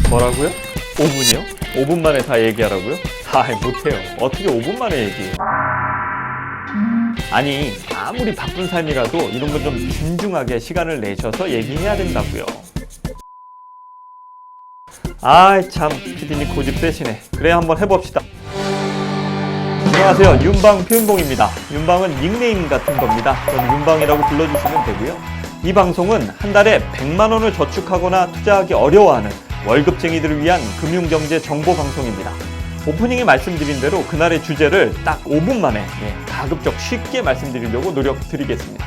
뭐라고요? 5분이요? 5분 만에 다 얘기하라고요? 못해요. 어떻게 5분 만에 얘기해요? 아니, 아무리 바쁜 삶이라도 이런 건 좀 진중하게 시간을 내셔서 얘기해야 된다고요. 참, 피디님 고집 세시네. 그래, 한번 해봅시다. 안녕하세요, 윤방 표현봉입니다. 윤방은 닉네임 같은 겁니다. 저는 윤방이라고 불러주시면 되고요. 이 방송은 한 달에 100만 원을 저축하거나 투자하기 어려워하는 월급쟁이들을 위한 금융경제 정보 방송입니다. 오프닝에 말씀드린 대로 그날의 주제를 딱 5분 만에 가급적 쉽게 말씀드리려고 노력드리겠습니다.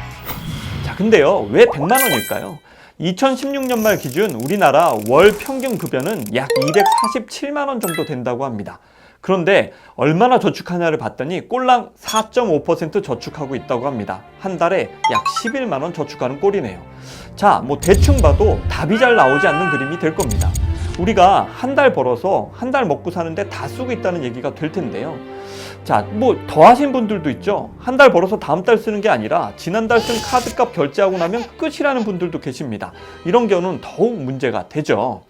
자, 근데요, 왜 100만 원일까요? 2016년 말 기준 우리나라 월 평균 급여는 약 247만 원 정도 된다고 합니다. 그런데 얼마나 저축하냐를 봤더니 꼴랑 4.5% 저축하고 있다고 합니다. 한 달에 약 11만 원 저축하는 꼴이네요. 자, 대충 봐도 답이 잘 나오지 않는 그림이 될 겁니다. 우리가 한 달 벌어서 한 달 먹고 사는데 다 쓰고 있다는 얘기가 될 텐데요. 자, 더 하신 분들도 있죠. 한 달 벌어서 다음 달 쓰는 게 아니라 지난달 쓴 카드값 결제하고 나면 끝이라는 분들도 계십니다. 이런 경우는 더욱 문제가 되죠.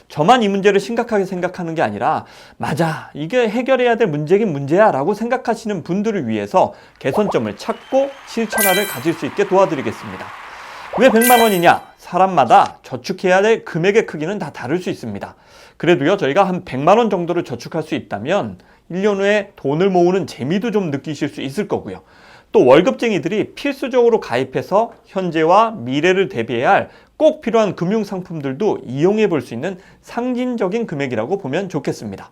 저만 이 문제를 심각하게 생각하는 게 아니라 맞아, 이게 해결해야 될 문제긴 문제야 라고 생각하시는 분들을 위해서 개선점을 찾고 실천화를 가질 수 있게 도와드리겠습니다. 왜 100만 원이냐? 사람마다 저축해야 될 금액의 크기는 다 다를 수 있습니다. 그래도요, 저희가 한 100만 원 정도를 저축할 수 있다면 1년 후에 돈을 모으는 재미도 좀 느끼실 수 있을 거고요. 또 월급쟁이들이 필수적으로 가입해서 현재와 미래를 대비해야 할 꼭 필요한 금융상품들도 이용해 볼 수 있는 상징적인 금액이라고 보면 좋겠습니다.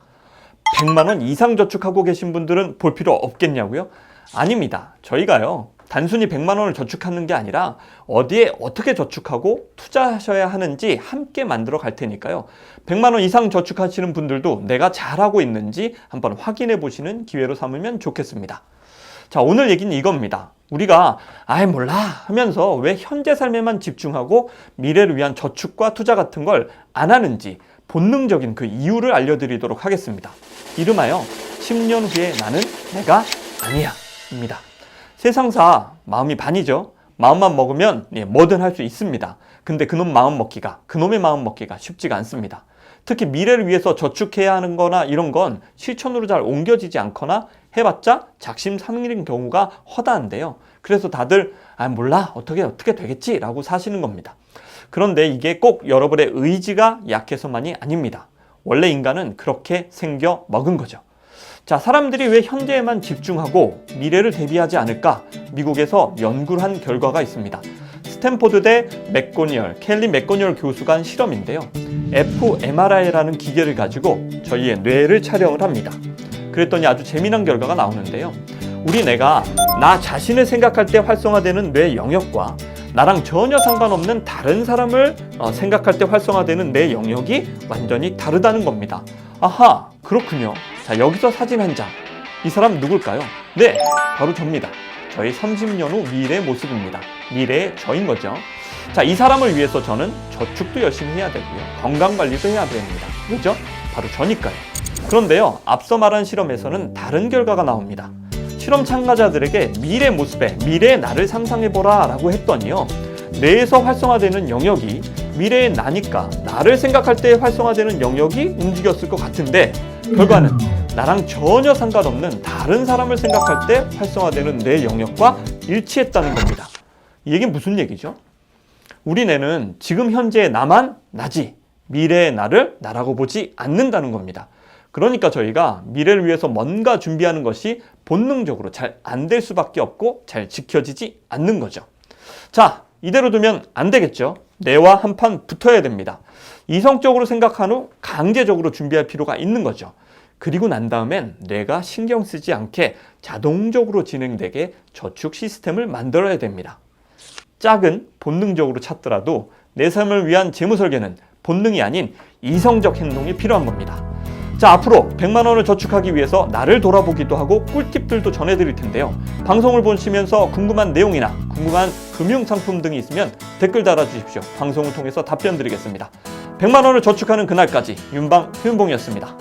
100만 원 이상 저축하고 계신 분들은 볼 필요 없겠냐고요? 아닙니다. 저희가요, 단순히 100만 원을 저축하는 게 아니라 어디에 어떻게 저축하고 투자하셔야 하는지 함께 만들어 갈 테니까요. 100만 원 이상 저축하시는 분들도 내가 잘하고 있는지 한번 확인해 보시는 기회로 삼으면 좋겠습니다. 자, 오늘 얘기는 이겁니다. 우리가 몰라 하면서 왜 현재 삶에만 집중하고 미래를 위한 저축과 투자 같은 걸 안 하는지 본능적인 그 이유를 알려드리도록 하겠습니다. 이름하여 10년 후에 나는 내가 아니야 입니다. 세상사 마음이 반이죠. 마음만 먹으면 뭐든 할 수 있습니다. 근데 그놈의 마음 먹기가 쉽지가 않습니다. 특히 미래를 위해서 저축해야 하는 거나 이런 건 실천으로 잘 옮겨지지 않거나 해봤자 작심삼일인 경우가 허다한데요. 그래서 다들 몰라 어떻게 되겠지 라고 사시는 겁니다. 그런데 이게 꼭 여러분의 의지가 약해서만이 아닙니다. 원래 인간은 그렇게 생겨 먹은 거죠. 자, 사람들이 왜 현재에만 집중하고 미래를 대비하지 않을까? 미국에서 연구를 한 결과가 있습니다. 스탠포드대 켈리 맥고니얼 교수가 한 실험인데요. fMRI라는 기계를 가지고 저희의 뇌를 촬영을 합니다. 그랬더니 아주 재미난 결과가 나오는데요. 우리 뇌가 나 자신을 생각할 때 활성화되는 뇌 영역과 나랑 전혀 상관없는 다른 사람을 생각할 때 활성화되는 뇌 영역이 완전히 다르다는 겁니다. 아하, 그렇군요. 자, 여기서 사진 한 장. 이 사람 누굴까요? 네, 바로 접니다. 저희 30년 후 미래의 모습입니다. 미래의 저인 거죠. 자, 이 사람을 위해서 저는 저축도 열심히 해야 되고요. 건강관리도 해야 됩니다. 왜죠? 바로 저니까요. 그런데요, 앞서 말한 실험에서는 다른 결과가 나옵니다. 실험 참가자들에게 미래 모습에 미래의 나를 상상해보라 라고 했더니요, 뇌에서 활성화되는 영역이 미래의 나니까 나를 생각할 때 활성화되는 영역이 움직였을 것 같은데 결과는 나랑 전혀 상관없는 다른 사람을 생각할 때 활성화되는 뇌 영역과 일치했다는 겁니다. 이 얘기는 무슨 얘기죠? 우리 뇌는 지금 현재의 나만 나지 미래의 나를 나라고 보지 않는다는 겁니다. 그러니까 저희가 미래를 위해서 뭔가 준비하는 것이 본능적으로 잘 안 될 수밖에 없고 잘 지켜지지 않는 거죠. 자, 이대로 두면 안 되겠죠. 뇌와 한판 붙어야 됩니다. 이성적으로 생각한 후 강제적으로 준비할 필요가 있는 거죠. 그리고 난 다음엔 뇌가 신경 쓰지 않게 자동적으로 진행되게 저축 시스템을 만들어야 됩니다. 짝은 본능적으로 찾더라도 내 삶을 위한 재무 설계는 본능이 아닌 이성적 행동이 필요한 겁니다. 자, 앞으로 100만 원을 저축하기 위해서 나를 돌아보기도 하고 꿀팁들도 전해드릴 텐데요. 방송을 보시면서 궁금한 내용이나 궁금한 금융상품 등이 있으면 댓글 달아주십시오. 방송을 통해서 답변 드리겠습니다. 100만 원을 저축하는 그날까지 윤방 표현봉이었습니다.